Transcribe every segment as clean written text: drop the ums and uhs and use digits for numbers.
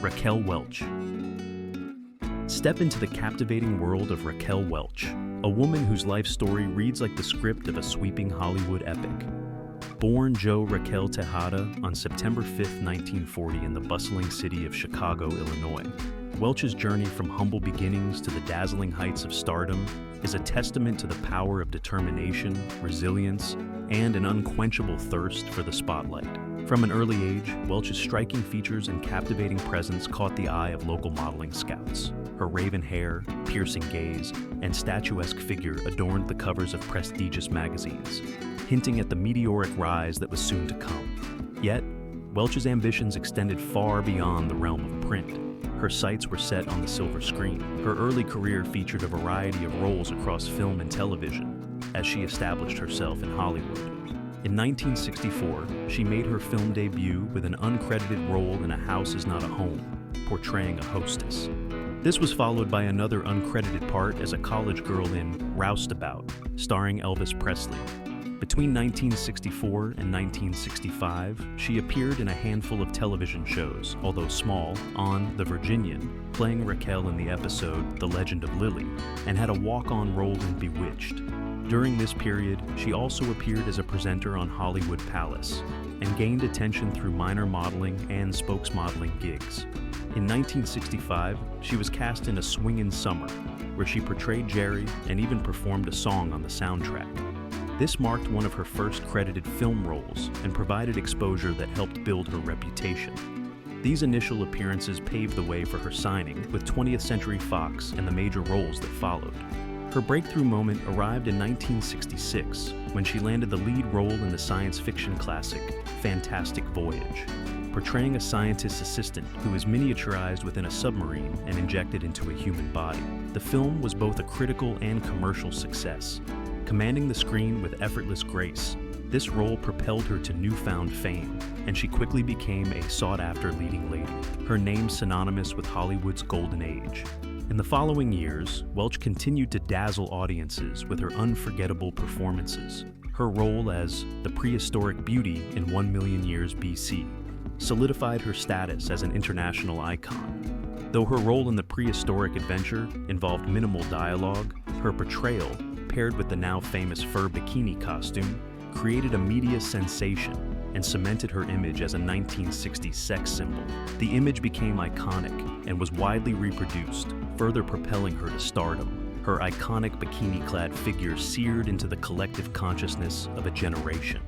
Raquel Welch. Step into the captivating world of Raquel Welch, a woman whose life story reads like the script of a sweeping Hollywood epic. Born Jo Raquel Tejada on September 5, 1940 in the bustling city of Chicago, Illinois, Welch's journey from humble beginnings to the dazzling heights of stardom is a testament to the power of determination, resilience, and an unquenchable thirst for the spotlight. From an early age, Welch's striking features and captivating presence caught the eye of local modeling scouts. Her raven hair, piercing gaze, and statuesque figure adorned the covers of prestigious magazines, hinting at the meteoric rise that was soon to come. Yet, Welch's ambitions extended far beyond the realm of print. Her sights were set on the silver screen. Her early career featured a variety of roles across film and television as she established herself in Hollywood. In 1964, she made her film debut with an uncredited role in A House Is Not a Home, portraying a hostess. This was followed by another uncredited part as a college girl in Roustabout, starring Elvis Presley. Between 1964 and 1965, she appeared in a handful of television shows, although small, on The Virginian, playing Raquel in the episode The Legend of Lily, and had a walk-on role in Bewitched. During this period, she also appeared as a presenter on Hollywood Palace, and gained attention through minor modeling and spokesmodeling gigs. In 1965, she was cast in A Swingin' Summer, where she portrayed Jerry and even performed a song on the soundtrack. This marked one of her first credited film roles and provided exposure that helped build her reputation. These initial appearances paved the way for her signing with 20th Century Fox and the major roles that followed. Her breakthrough moment arrived in 1966 when she landed the lead role in the science fiction classic Fantastic Voyage, portraying a scientist's assistant who is miniaturized within a submarine and injected into a human body. The film was both a critical and commercial success. Commanding the screen with effortless grace, this role propelled her to newfound fame, and she quickly became a sought-after leading lady, her name synonymous with Hollywood's golden age. In the following years, Welch continued to dazzle audiences with her unforgettable performances. Her role as the prehistoric beauty in 1 Million Years B.C. solidified her status as an international icon. Though her role in the prehistoric adventure involved minimal dialogue, her portrayal, paired with the now famous fur bikini costume, created a media sensation and cemented her image as a 1960s sex symbol. The image became iconic and was widely reproduced, further propelling her to stardom. Her iconic bikini-clad figure seared into the collective consciousness of a generation.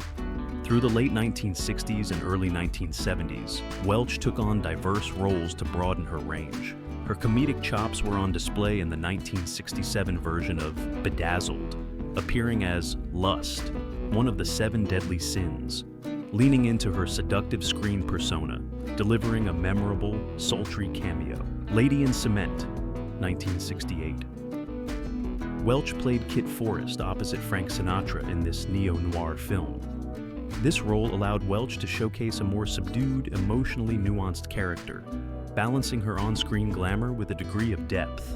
Through the late 1960s and early 1970s, Welch took on diverse roles to broaden her range. Her comedic chops were on display in the 1967 version of Bedazzled, appearing as Lust, one of the 7 deadly sins, leaning into her seductive screen persona, delivering a memorable, sultry cameo. Lady in Cement, 1968. Welch played Kit Forrest opposite Frank Sinatra in this neo-noir film. This role allowed Welch to showcase a more subdued, emotionally nuanced character, balancing her on-screen glamour with a degree of depth.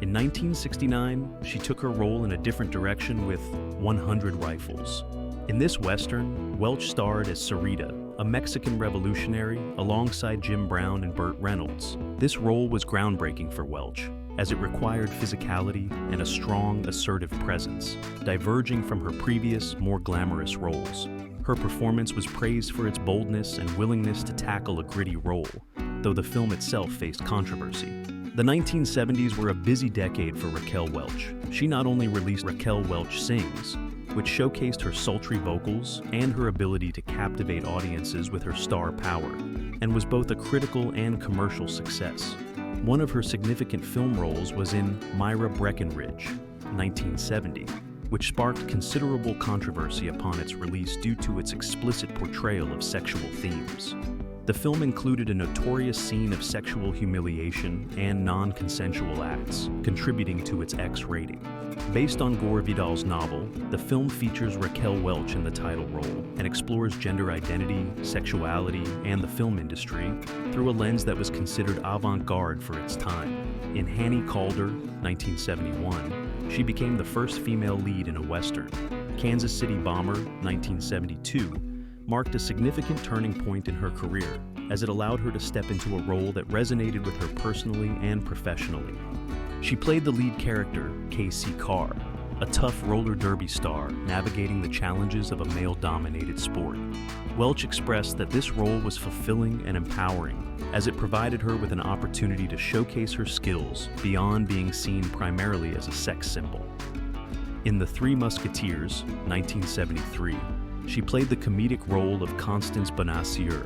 In 1969, she took her role in a different direction with 100 Rifles. In this Western, Welch starred as Sarita, a Mexican revolutionary, alongside Jim Brown and Burt Reynolds. This role was groundbreaking for Welch, as it required physicality and a strong, assertive presence, diverging from her previous, more glamorous roles. Her performance was praised for its boldness and willingness to tackle a gritty role, though the film itself faced controversy. The 1970s were a busy decade for Raquel Welch. She not only released Raquel Welch Sings, which showcased her sultry vocals and her ability to captivate audiences with her star power, and was both a critical and commercial success. One of her significant film roles was in Myra Breckenridge, 1970, which sparked considerable controversy upon its release due to its explicit portrayal of sexual themes. The film included a notorious scene of sexual humiliation and non-consensual acts, contributing to its X rating. Based on Gore Vidal's novel, the film features Raquel Welch in the title role and explores gender identity, sexuality, and the film industry through a lens that was considered avant-garde for its time. In Hannie Calder, 1971, she became the first female lead in a Western. Kansas City Bomber, 1972, marked a significant turning point in her career, as it allowed her to step into a role that resonated with her personally and professionally. She played the lead character, K.C. Carr, a tough roller derby star navigating the challenges of a male-dominated sport. Welch expressed that this role was fulfilling and empowering, as it provided her with an opportunity to showcase her skills beyond being seen primarily as a sex symbol. In The Three Musketeers, 1973, she played the comedic role of Constance Bonacieux,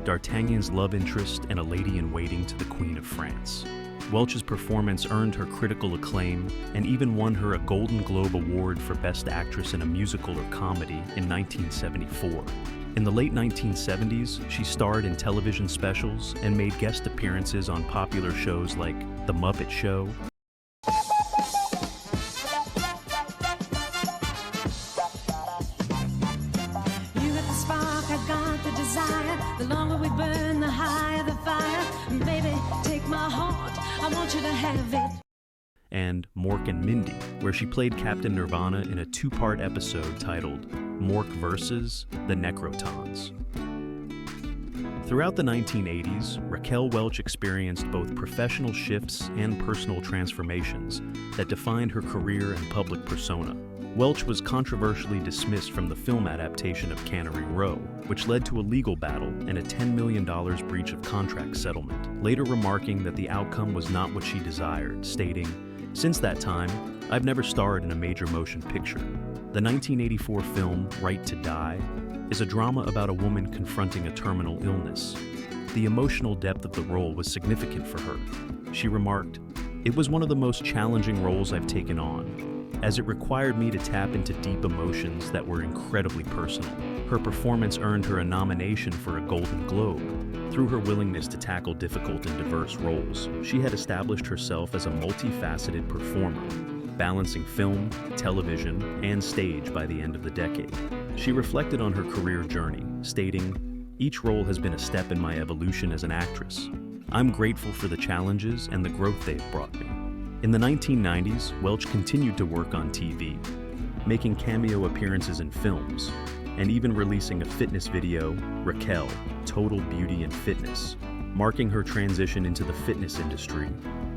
D'Artagnan's love interest and a lady-in-waiting to the Queen of France. Welch's performance earned her critical acclaim and even won her a Golden Globe Award for Best Actress in a Musical or Comedy in 1974. In the late 1970s, she starred in television specials and made guest appearances on popular shows like The Muppet Show, The longer we burn, the higher the fire. Baby, take my heart, I want you to have it. And Mork and Mindy, where she played Captain Nirvana in a two-part episode titled Mork vs. the Necrotons. Throughout the 1980s, Raquel Welch experienced both professional shifts and personal transformations that defined her career and public persona. Welch was controversially dismissed from the film adaptation of Cannery Row, which led to a legal battle and a $10 million breach of contract settlement, later remarking that the outcome was not what she desired, stating, "Since that time, I've never starred in a major motion picture." The 1984 film Right to Die is a drama about a woman confronting a terminal illness. The emotional depth of the role was significant for her. She remarked, "It was one of the most challenging roles I've taken on, as it required me to tap into deep emotions that were incredibly personal." Her performance earned her a nomination for a Golden Globe. Through her willingness to tackle difficult and diverse roles, she had established herself as a multifaceted performer, balancing film, television, and stage by the end of the decade. She reflected on her career journey, stating, "Each role has been a step in my evolution as an actress. I'm grateful for the challenges and the growth they've brought me." In the 1990s, Welch continued to work on TV, making cameo appearances in films, and even releasing a fitness video, Raquel, Total Beauty and Fitness, marking her transition into the fitness industry,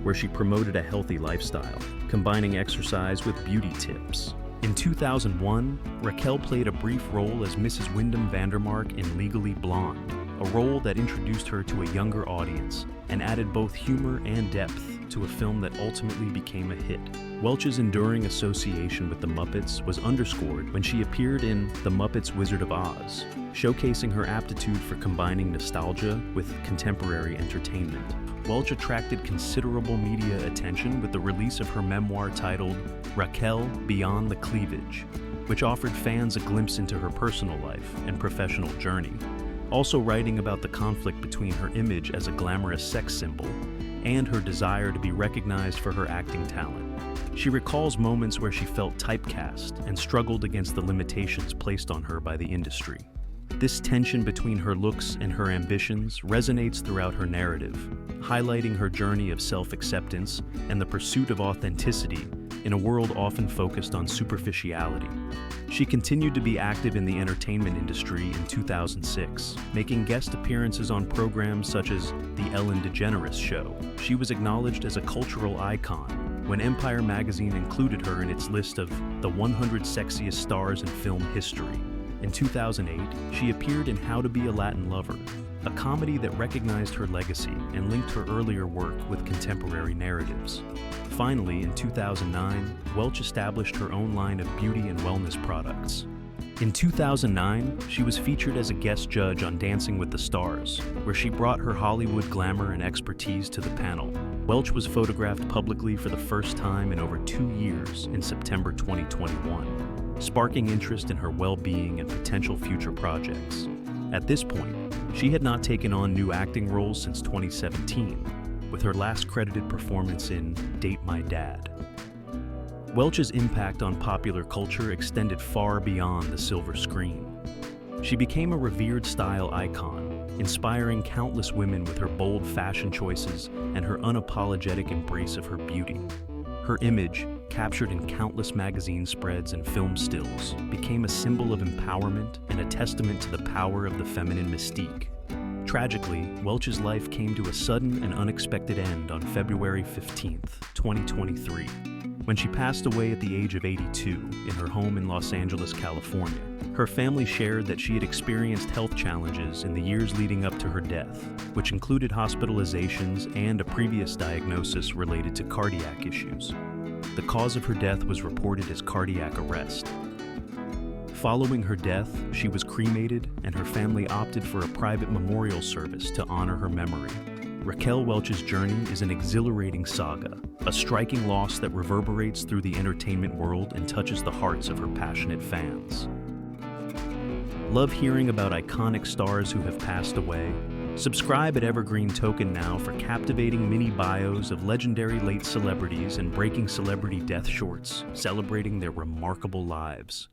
where she promoted a healthy lifestyle, combining exercise with beauty tips. In 2001, Raquel played a brief role as Mrs. Wyndham Vandermark in Legally Blonde, a role that introduced her to a younger audience and added both humor and depth to a film that ultimately became a hit. Welch's enduring association with the Muppets was underscored when she appeared in The Muppets Wizard of Oz, showcasing her aptitude for combining nostalgia with contemporary entertainment. Welch attracted considerable media attention with the release of her memoir titled Raquel Beyond the Cleavage, which offered fans a glimpse into her personal life and professional journey, also writing about the conflict between her image as a glamorous sex symbol and her desire to be recognized for her acting talent. She recalls moments where she felt typecast and struggled against the limitations placed on her by the industry. This tension between her looks and her ambitions resonates throughout her narrative, highlighting her journey of self-acceptance and the pursuit of authenticity in a world often focused on superficiality. She continued to be active in the entertainment industry in 2006, making guest appearances on programs such as The Ellen DeGeneres Show. She was acknowledged as a cultural icon when Empire magazine included her in its list of the 100 sexiest stars in film history. In 2008, she appeared in How to Be a Latin Lover, a comedy that recognized her legacy and linked her earlier work with contemporary narratives. Finally, in 2009, Welch established her own line of beauty and wellness products. In 2009, she was featured as a guest judge on Dancing with the Stars, where she brought her Hollywood glamour and expertise to the panel. Welch was photographed publicly for the first time in over 2 years in September 2021, sparking interest in her well-being and potential future projects. At this point, she had not taken on new acting roles since 2017, with her last credited performance in Date My Dad. Welch's impact on popular culture extended far beyond the silver screen. She became a revered style icon, inspiring countless women with her bold fashion choices and her unapologetic embrace of her beauty. Her Her image, captured in countless magazine spreads and film stills, became a symbol of empowerment and a testament to the power of the feminine mystique. Tragically, Welch's life came to a sudden and unexpected end on February 15, 2023, when she passed away at the age of 82 in her home in Los Angeles, California. Her family shared that she had experienced health challenges in the years leading up to her death, which included hospitalizations and a previous diagnosis related to cardiac issues. The cause of her death was reported as cardiac arrest. Following her death, she was cremated, and her family opted for a private memorial service to honor her memory. Raquel Welch's journey is an exhilarating saga, a striking loss that reverberates through the entertainment world and touches the hearts of her passionate fans. Love hearing about iconic stars who have passed away? Subscribe at Evergreen Token now for captivating mini bios of legendary late celebrities and breaking celebrity death shorts celebrating their remarkable lives.